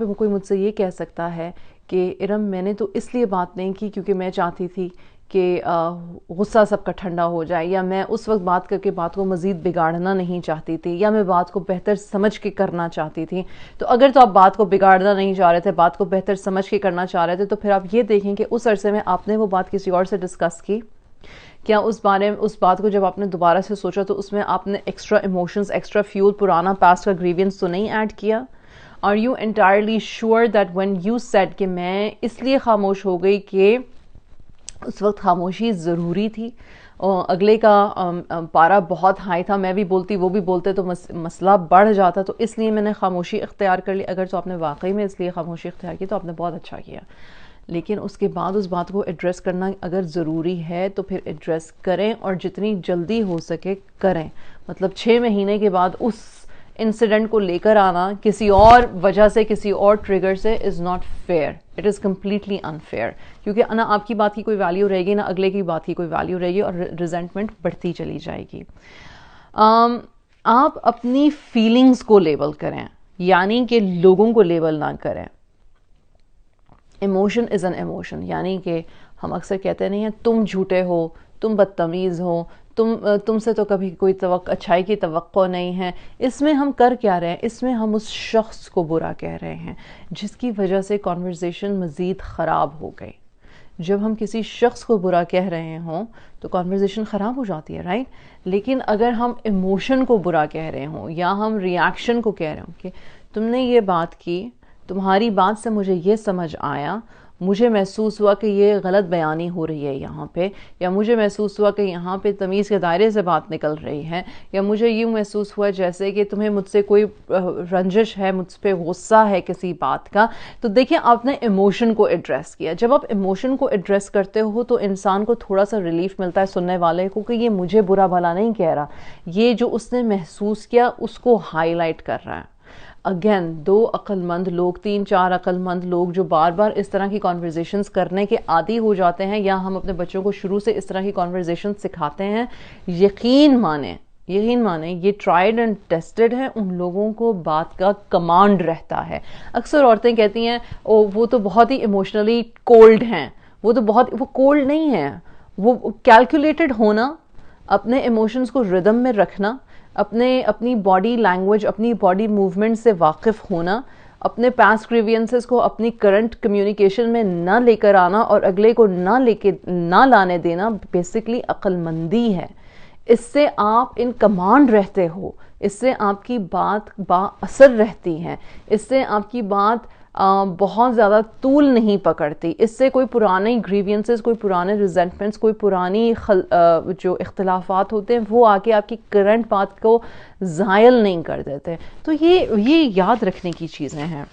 کوئی مجھ سے یہ کہہ سکتا ہے کہ ارم میں نے تو اس لیے بات نہیں کی کیونکہ میں چاہتی تھی کہ غصہ سب کا ٹھنڈا ہو جائے، یا میں اس وقت بات کر کے بات کو مزید بگاڑنا نہیں چاہتی تھی، یا میں بات کو بہتر سمجھ کے کرنا چاہتی تھی. تو اگر تو آپ بات کو بگاڑنا نہیں چاہ رہے تھے، بات کو بہتر سمجھ کے کرنا چاہ رہے تھے، تو پھر آپ یہ دیکھیں کہ اس عرصے میں آپ نے وہ بات کسی اور سے ڈسکس کی کیا؟ اس بات کو جب آپ نے دوبارہ سے سوچا تو اس میں آپ نے ایکسٹرا ایموشنز، ایکسٹرا فیول، پرانا پاسٹ کا گریوینس تو نہیں ایڈ کیا؟ Are you entirely sure that when you said کہ میں اس لیے خاموش ہو گئی کہ اس وقت خاموشی ضروری تھی، اگلے کا پارا بہت ہائی تھا، میں بھی بولتی وہ بھی بولتے تو مسئلہ بڑھ جاتا، تو اس لیے میں نے خاموشی اختیار کر لی؟ اگر تو آپ نے واقعی میں اس لیے خاموشی اختیار کی تو آپ نے بہت اچھا کیا، لیکن اس کے بعد اس بات کو ایڈریس کرنا اگر ضروری ہے تو پھر ایڈریس کریں، اور جتنی جلدی ہو سکے کریں. مطلب 6 مہینے کے بعد اس انسیڈنٹ کو لے کر آنا کسی اور وجہ سے، کسی اور ٹریگر سے، is not fair. It is completely unfair, کیونکہ نہ آپ کی بات کی کوئی ویلیو رہے گی، نہ اگلے کی بات کی کوئی ویلیو رہے گی، اور ریزنٹمنٹ بڑھتی چلی جائے گی. آپ اپنی فیلنگز کو لیبل کریں، یعنی کہ لوگوں کو لیبل نہ کریں. ایموشن از این ایموشن، یعنی کہ ہم اکثر کہتے نہیں ہیں تم جھوٹے ہو، تم بدتمیز ہو، تم سے تو کبھی کوئی اچھائی کی توقع نہیں ہے. اس میں ہم کر کیا رہے ہیں؟ اس میں ہم اس شخص کو برا کہہ رہے ہیں جس کی وجہ سے کانورزیشن مزید خراب ہو گئی. جب ہم کسی شخص کو برا کہہ رہے ہوں تو کانورزیشن خراب ہو جاتی ہے، رائٹ؟ لیکن اگر ہم ایموشن کو برا کہہ رہے ہوں، یا ہم ریاکشن کو کہہ رہے ہوں کہ تم نے یہ بات کی، تمہاری بات سے مجھے یہ سمجھ آیا، مجھے محسوس ہوا کہ یہ غلط بیانی ہو رہی ہے یہاں پہ، یا مجھے محسوس ہوا کہ یہاں پہ تمیز کے دائرے سے بات نکل رہی ہے، یا مجھے یوں محسوس ہوا جیسے کہ تمہیں مجھ سے کوئی رنجش ہے، مجھ پہ غصہ ہے کسی بات کا. تو دیکھیں آپ نے ایموشن کو ایڈریس کیا. جب آپ ایموشن کو ایڈریس کرتے ہو تو انسان کو تھوڑا سا ریلیف ملتا ہے، سننے والے کو، کہ یہ مجھے برا بھلا نہیں کہہ رہا، یہ جو اس نے محسوس کیا اس کو ہائی لائٹ کر رہا ہے. اگین 2 عقل مند لوگ، 3-4 عقل مند لوگ جو بار بار اس طرح کی کانورزیشنز کرنے کے عادی ہو جاتے ہیں، یا ہم اپنے بچوں کو شروع سے اس طرح کی کانورزیشن سکھاتے ہیں، یقین مانیں یہ ٹرائیڈ اینڈ ٹیسٹڈ ہے. ان لوگوں کو بات کا کمانڈ رہتا ہے. اکثر عورتیں کہتی ہیں وہ تو بہت ہی ایموشنلی کولڈ ہیں. وہ کولڈ نہیں ہے، وہ کیلکولیٹڈ ہونا، اپنے ایموشنز کو ردم میں رکھنا، اپنی باڈی لینگویج، اپنی باڈی موومنٹ سے واقف ہونا، اپنے پاسٹ گریوینسز کو اپنی کرنٹ کمیونیکیشن میں نہ لے کر آنا، اور اگلے کو نہ لانے دینا، بیسکلی عقل مندی ہے. اس سے آپ ان کمانڈ رہتے ہو، اس سے آپ کی بات با اثر رہتی ہے، اس سے آپ کی بات بہت زیادہ طول نہیں پکڑتی. اس سے کوئی پرانے گریوینسز، کوئی پرانے ریزنٹمنٹس، کوئی پرانی جو اختلافات ہوتے ہیں وہ آ کے آپ کی کرنٹ بات کو زائل نہیں کر دیتے. تو یہ یاد رکھنے کی چیزیں ہیں.